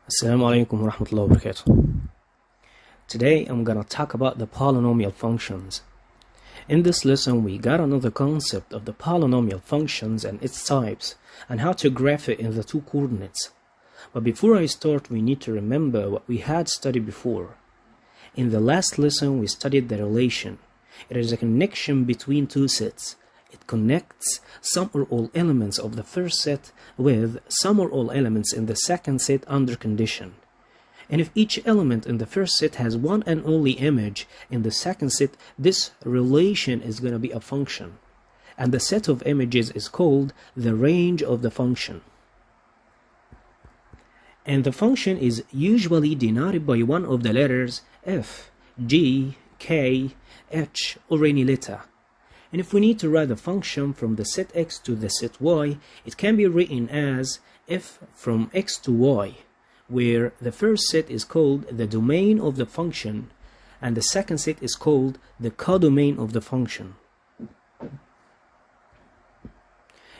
Assalamu alaikum wa rahmatullahi wa barakatuh. Today I'm gonna talk about the polynomial functions. In this lesson we got another concept of the polynomial functions and its types and how to graph it in the two coordinates. But before I start, we need to remember what we had studied before. In the last lesson we studied the relation. It is a connection between two sets. It connects some or all elements of the first set with some or all elements in the second set under condition. And if each element in the first set has one and only image in the second set, this relation is going to be a function. And the set of images is called the range of the function. And the function is usually denoted by one of the letters F, G, K, H, or any letter. And if we need to write the function from the set x to the set y, it can be written as f from x to y, where the first set is called the domain of the function and the second set is called the codomain of the function.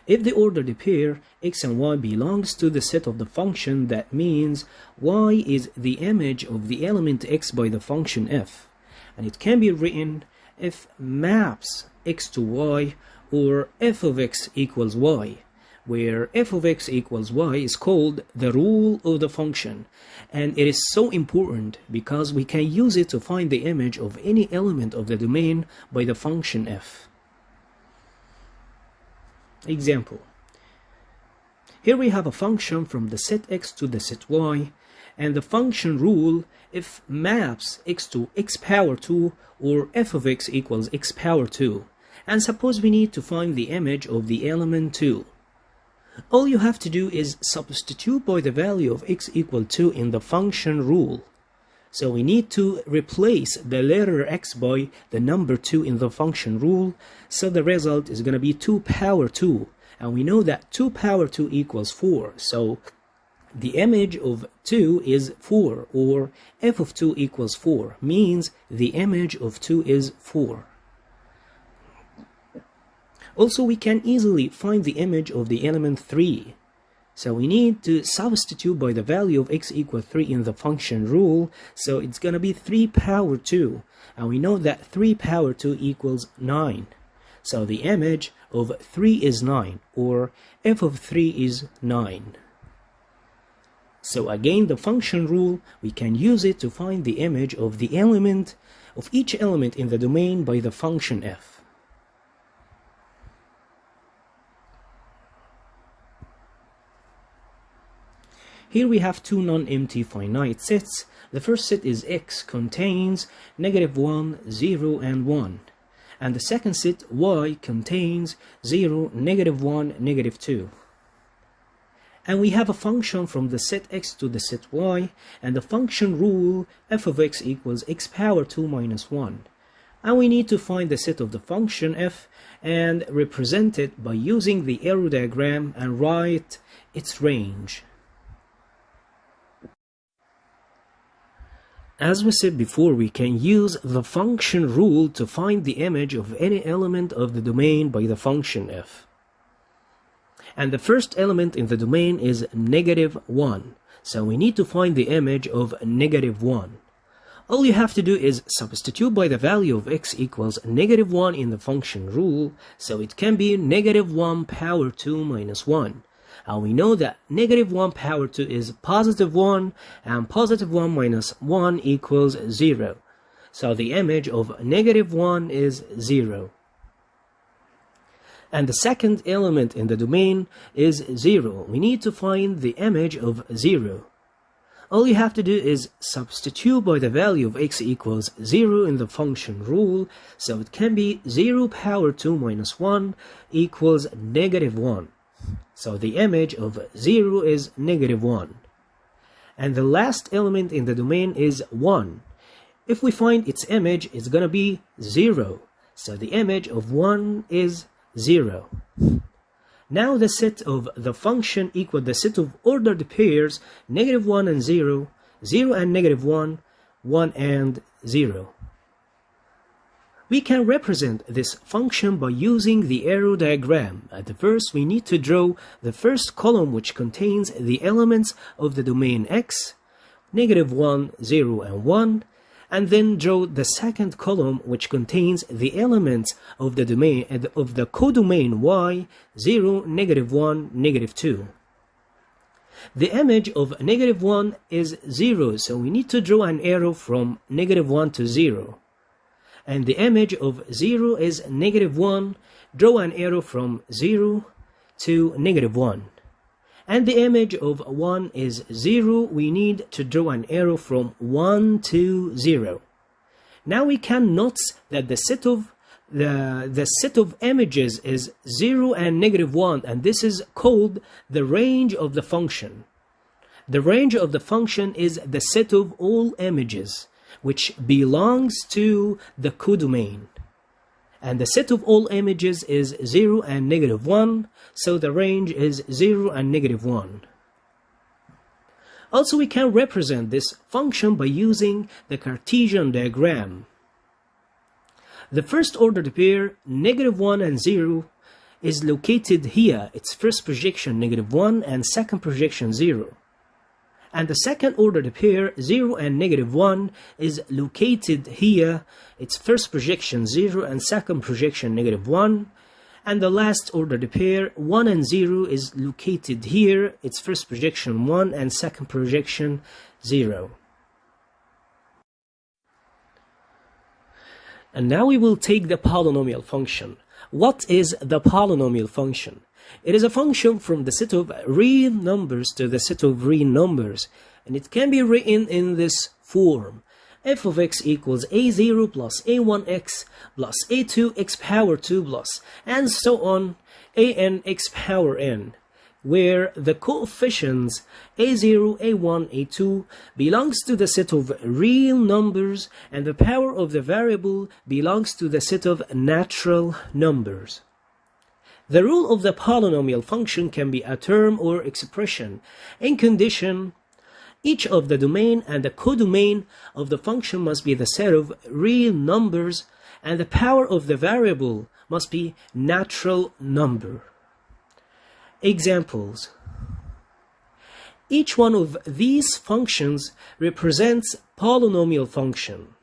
If the ordered pair x and y belongs to the set of the function, that means y is the image of the element x by the function f, and it can be written f maps x to y, or f of x equals y, where f of x equals y is called the rule of the function, and it is so important because we can use it to find the image of any element of the domain by the function f. Example: here we have a function from the set x to the set y, and the function rule f maps x to x power 2, or f of x equals x power 2. And suppose we need to find the image of the element 2. All you have to do is substitute by the value of x equal 2 in the function rule. So we need to replace the letter x by the number 2 in the function rule, so the result is going to be 2 power 2. And we know that 2 power 2 equals 4, so the image of 2 is 4, or f of 2 equals 4, means the image of 2 is 4. Also, we can easily find the image of the element 3. So we need to substitute by the value of x equals 3 in the function rule, so it's going to be 3 power 2. And we know that 3 power 2 equals 9. So the image of 3 is 9, or f of 3 is 9. So again, the function rule, we can use it to find the image of the element, of each element in the domain by the function f. Here we have two non-empty finite sets. The first set is x contains -1, 0, and 1. And the second set y contains 0, -1, -2. And we have a function from the set x to the set y, and the function rule f of x equals x power 2 minus 1. And we need to find the set of the function f and represent it by using the arrow diagram and write its range. As we said before, we can use the function rule to find the image of any element of the domain by the function f. And the first element in the domain is -1, so we need to find the image of -1. All you have to do is substitute by the value of x equals -1 in the function rule, so it can be -1 power 2 minus 1. And we know that -1 power 2 is +1, and +1 minus 1 equals 0. So the image of -1 is 0. And the second element in the domain is 0. We need to find the image of 0. All you have to do is substitute by the value of x equals 0 in the function rule, so it can be 0 power 2 minus 1 equals -1. So the image of 0 is -1. And the last element in the domain is 1. If we find its image, it's going to be 0. So the image of 1 is 0. Now the set of the function equals the set of ordered pairs -1 and 0, 0 and -1, 1 and 0. We can represent this function by using the arrow diagram. At the first, we need to draw the first column, which contains the elements of the domain x, -1, 0, and 1, and then draw the second column, which contains the elements of the domain of the codomain y, 0, -1, -2. The image of -1 is 0, so we need to draw an arrow from -1 to 0. And the image of 0 is -1, draw an arrow from 0 to -1. And the image of 1 is 0, we need to draw an arrow from 1 to 0. Now we can notice that the set of images is 0 and -1, and this is called the range of the function. The range of the function is the set of all images, which belongs to the codomain. And the set of all images is 0 and -1, so the range is 0 and -1. Also, we can represent this function by using the Cartesian diagram. The first ordered pair, -1 and 0, is located here, its first projection -1 and second projection 0. And the second ordered pair, 0 and -1, is located here, its first projection 0 and second projection -1. And the last ordered pair, 1 and 0, is located here, its first projection 1 and second projection 0. And now we will take the polynomial function. What is the polynomial function? It is a function from the set of real numbers to the set of real numbers, and it can be written in this form. F of x equals a0 plus a1x plus a2x power 2 plus, and so on, an x power n, where the coefficients a0, a1, a2 belongs to the set of real numbers, and the power of the variable belongs to the set of natural numbers. The rule of the polynomial function can be a term or expression in condition each of the domain and the codomain of the function must be the set of real numbers, and the power of the variable must be natural number. Examples. Each one of these functions represents polynomial function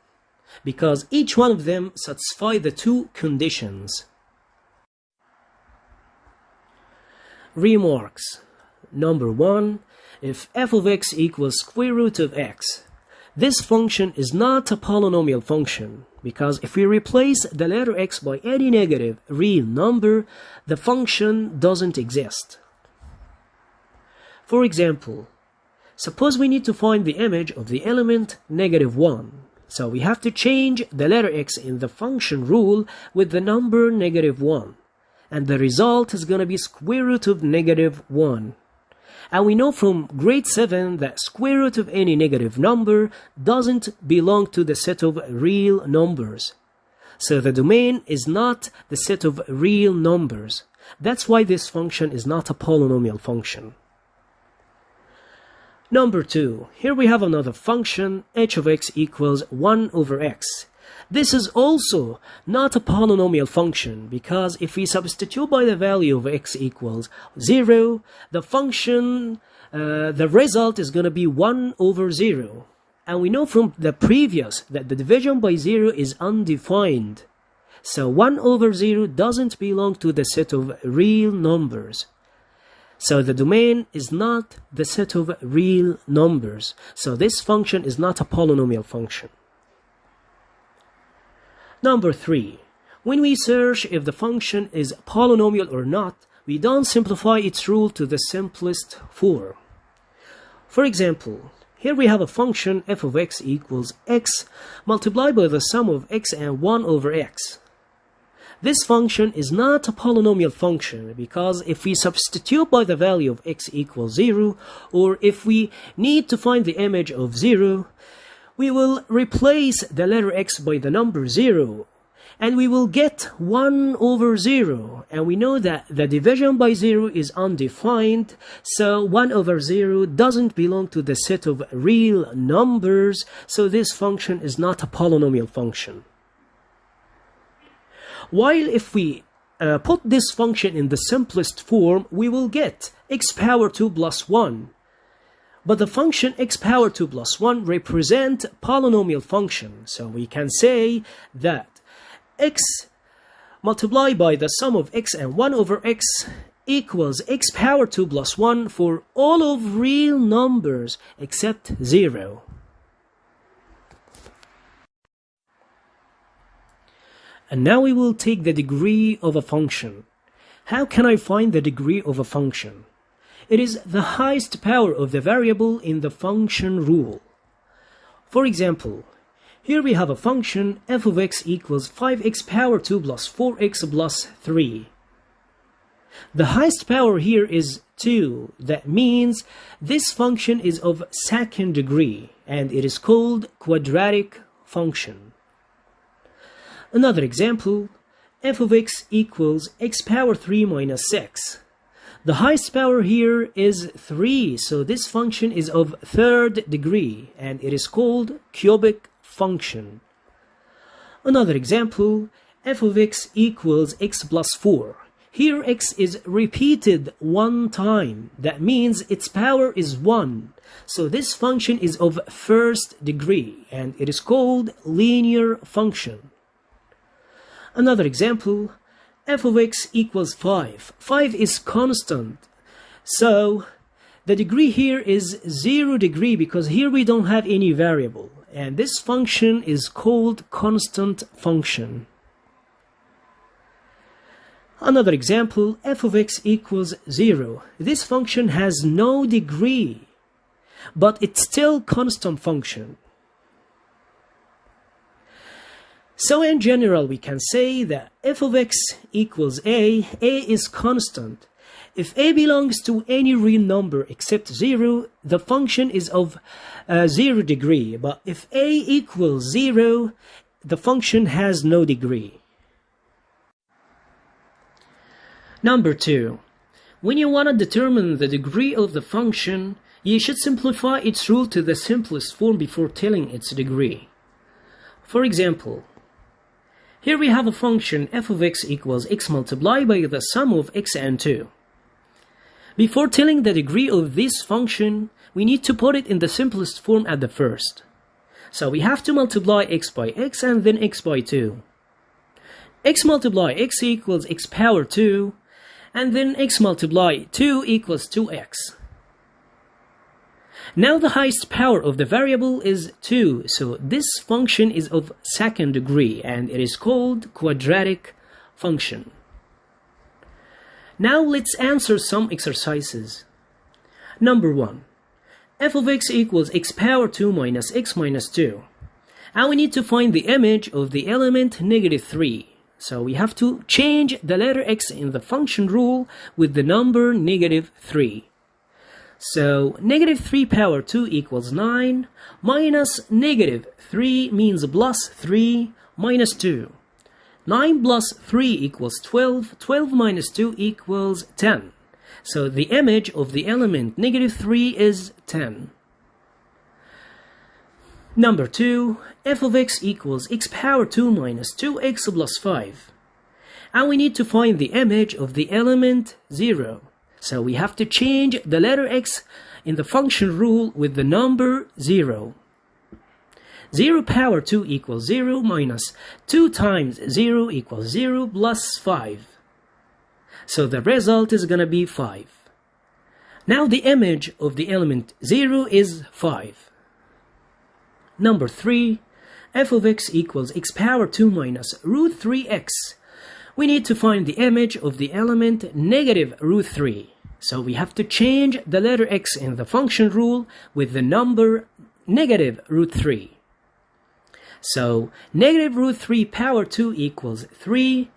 because each one of them satisfies the two conditions. Remarks. Number 1. If f of x equals square root of x, this function is not a polynomial function because if we replace the letter x by any negative real number, the function doesn't exist. For example, suppose we need to find the image of the element -1. So we have to change the letter x in the function rule with the number -1. And the result is going to be square root of -1. And we know from grade 7 that square root of any negative number doesn't belong to the set of real numbers. So the domain is not the set of real numbers. That's why this function is not a polynomial function. Number 2. Here we have another function, h of x equals 1 over x. This is also not a polynomial function because if we substitute by the value of x equals 0, the function, the result is going to be 1 over 0. And we know from the previous that the division by 0 is undefined. So 1 over 0 doesn't belong to the set of real numbers. So the domain is not the set of real numbers. So this function is not a polynomial function. Number 3. When we search if the function is polynomial or not, we don't simplify its rule to the simplest form. For example, here we have a function f of x equals x multiplied by the sum of x and 1 over x. This function is not a polynomial function because if we substitute by the value of x equals 0, or if we need to find the image of 0, we will replace the letter x by the number 0, and we will get 1 over 0. And we know that the division by 0 is undefined, so 1 over 0 doesn't belong to the set of real numbers, so this function is not a polynomial function. While if we put this function in the simplest form, we will get x power 2 plus 1. But the function x power 2 plus 1 represent polynomial function. So we can say that x multiplied by the sum of x and 1 over x equals x power 2 plus 1 for all of real numbers except 0. And now we will take the degree of a function. How can I find the degree of a function? It is the highest power of the variable in the function rule. For example, here we have a function f of x equals 5x power 2 plus 4x plus 3. The highest power here is 2. That means this function is of second degree and it is called quadratic function. Another example, f of x equals x power 3 minus 6. The highest power here is 3, so this function is of third degree and it is called cubic function. Another example, f of x equals x plus 4. Here x is repeated one time. That means its power is 1. So this function is of first degree and it is called linear function. Another example, f of x equals 5. 5 is constant. So the degree here is 0 degree because here we don't have any variable. And this function is called constant function. Another example, f of x equals 0. This function has no degree, but it's still constant function. So in general, we can say that f of x equals a is constant. If a belongs to any real number except 0, the function is of 0 degree. But if a equals 0, the function has no degree. Number 2. When you want to determine the degree of the function, you should simplify its rule to the simplest form before telling its degree. For example, here we have a function f of x equals x multiplied by the sum of x and 2. Before telling the degree of this function, we need to put it in the simplest form at the first. So we have to multiply x by x and then x by 2. X multiply x equals x power 2, and then x multiply 2 equals 2x. Now the highest power of the variable is 2, so this function is of second degree and it is called quadratic function. Now let's answer some exercises. Number 1. F of x equals x power 2 minus x minus 2. Now we need to find the image of the element negative 3. So we have to change the letter x in the function rule with the number negative 3. So negative 3 power 2 equals 9, minus negative 3 means plus 3 minus 2. 9 plus 3 equals 12, 12 minus 2 equals 10. So the image of the element negative 3 is 10. Number 2, f of x equals x power 2 minus 2x plus 5. And we need to find the image of the element 0. So we have to change the letter x in the function rule with the number 0. 0 power 2 equals 0 minus 2 times 0 equals 0 plus 5. So the result is going to be 5. Now the image of the element 0 is 5. Number 3, f of x equals x power 2 minus root 3x. We need to find the image of the element negative root 3. So we have to change the letter x in the function rule with the number negative root 3. So negative root 3 power 2 equals 3.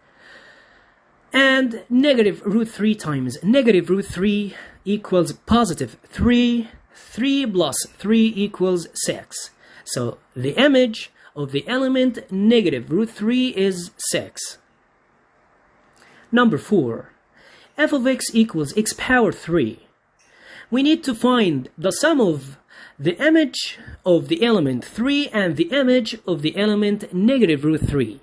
And negative root 3 times negative root 3 equals positive 3. 3 plus 3 equals 6. So the image of the element negative root 3 is 6. Number 4. F of x equals x power 3. We need to find the sum of the image of the element 3 and the image of the element negative root 3.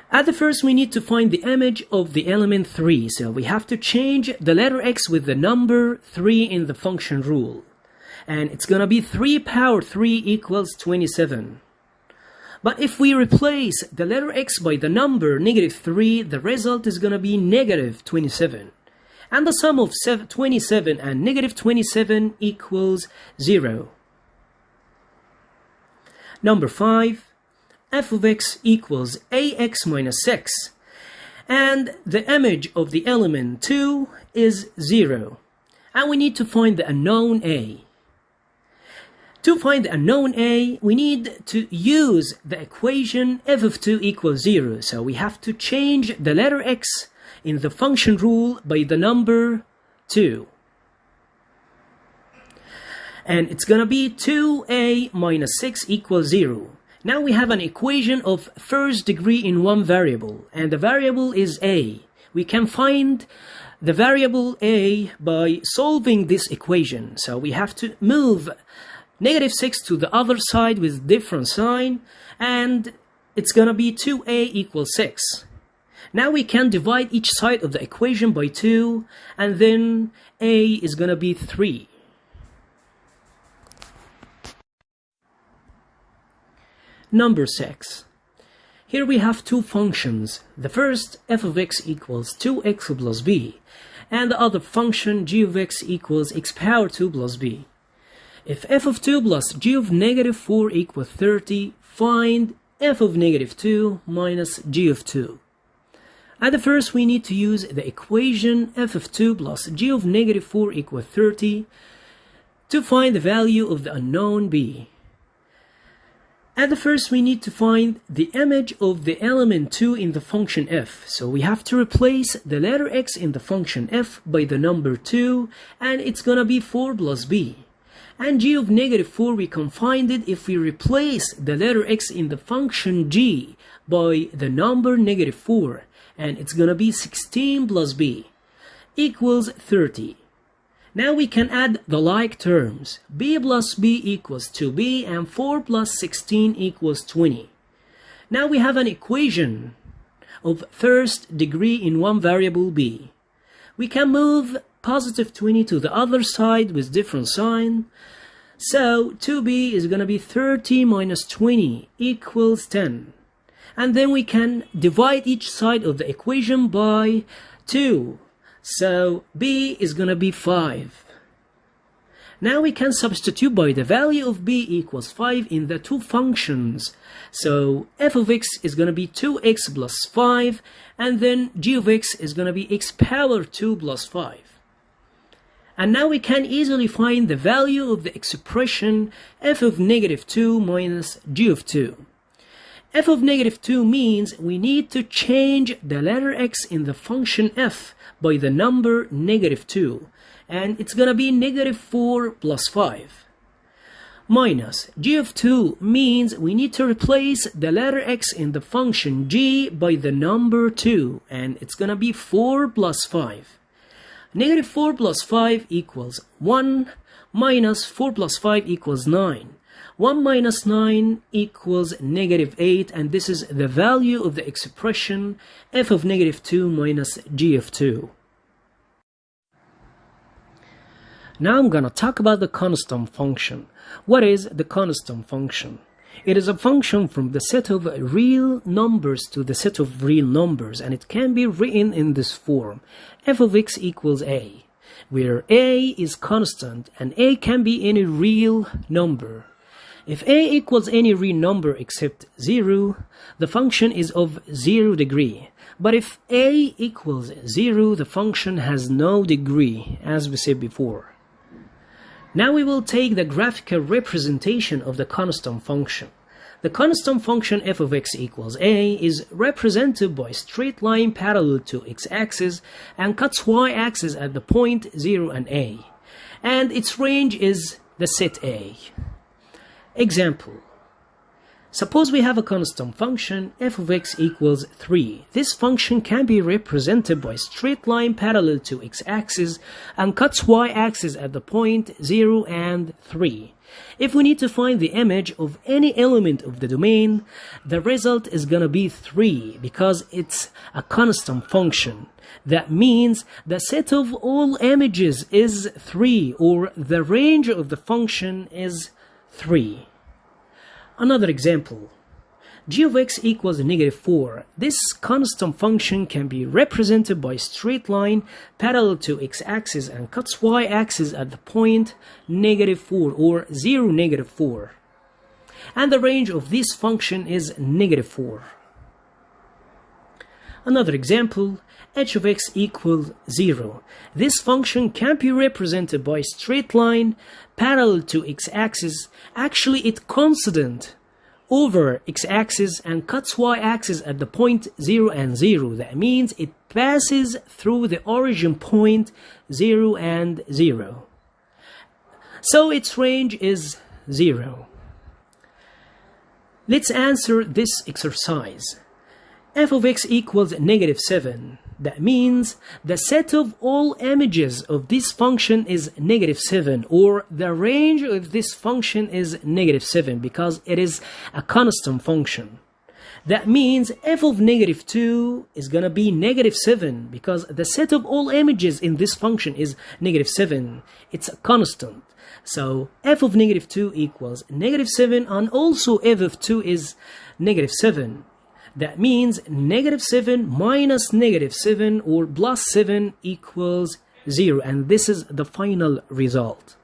At the first, we need to find the image of the element 3, so we have to change the letter x with the number 3 in the function rule. And it's gonna be 3 power 3 equals 27. But if we replace the letter x by the number -3, the result is gonna be -27. And the sum of 27 and -27 equals 0. Number 5. F of x equals ax minus x, and the image of the element 2 is 0, and we need to find the unknown a. To find the unknown a, we need to use the equation f of 2 equals 0, so we have to change the letter x in the function rule by the number 2. And it's gonna be 2a minus 6 equals 0. Now we have an equation of first degree in one variable, and the variable is a. We can find the variable a by solving this equation. So we have to move -6 to the other side with different sign, and it's gonna be 2a equals 6. Now we can divide each side of the equation by 2, and then a is gonna be 3. Number 6. Here we have two functions. The first, f of x equals 2x plus b, and the other function, g of x equals x power 2 plus b. If f of 2 plus g of -4 equals 30, find f of -2 minus g of 2. At the first, we need to use the equation f of 2 plus g of -4 equals 30 to find the value of the unknown b. At the first, we need to find the image of the element 2 in the function f. So we have to replace the letter x in the function f by the number 2, and it's gonna be 4 plus b. And g of -4, we can find it if we replace the letter x in the function g by the number -4, and it's gonna be 16 plus b equals 30. Now we can add the like terms. b plus b equals 2b, and 4 plus 16 equals 20. Now we have an equation of first degree in one variable b. We can move positive 20 to the other side with different sign. So 2b is going to be 30 minus 20 equals 10. And then we can divide each side of the equation by 2. So b is going to be 5. Now we can substitute by the value of b equals 5 in the two functions. So f of x is going to be 2x plus 5, and then g of x is going to be x power 2 plus 5. And now we can easily find the value of the expression f of -2 minus g of 2. f of -2 means we need to change the letter x in the function f by the number -2, and it's gonna be -4 plus 5. Minus g of 2 means we need to replace the letter x in the function g by the number 2, and it's gonna be 4 plus 5. -4 plus 5 equals 1, minus 4 plus 5 equals 9. 1 minus 9 equals -8, and this is the value of the expression f of -2 minus g of 2. Now I'm gonna talk about the constant function. What is the constant function? It is a function from the set of real numbers to the set of real numbers, and it can be written in this form: f of x equals a, where a is constant and a can be any real number. If a equals any real number except 0, the function is of 0 degree. But if a equals 0, the function has no degree, as we said before. Now we will take the graphical representation of the constant function. The constant function f of x equals a is represented by a straight line parallel to x-axis and cuts y-axis at the point 0 and a. And its range is the set A. Example: Suppose we have a constant function f of x equals 3. This function can be represented by a straight line parallel to x-axis and cuts y-axis at the point 0 and 3. If we need to find the image of any element of the domain, the result is going to be 3 because it's a constant function. That means the set of all images is 3, or the range of the function is 3. Another example, g of x equals -4. This constant function can be represented by a straight line parallel to x-axis and cuts y-axis at the point -4 or 0, -4. And the range of this function is -4. Another example, h of x equals 0. This function can be represented by a straight line parallel to x-axis. Actually, it's constant over x-axis and cuts y-axis at the point 0 and 0. That means it passes through the origin point 0 and 0. So its range is 0. Let's answer this exercise. f of x equals -7. That means the set of all images of this function is -7, or the range of this function is -7 because it is a constant function. That means f of -2 is going to be -7 because the set of all images in this function is -7. It's a constant. So f of -2 equals -7, and also f of 2 is -7. That means -7 minus -7 or plus 7 equals 0, and this is the final result.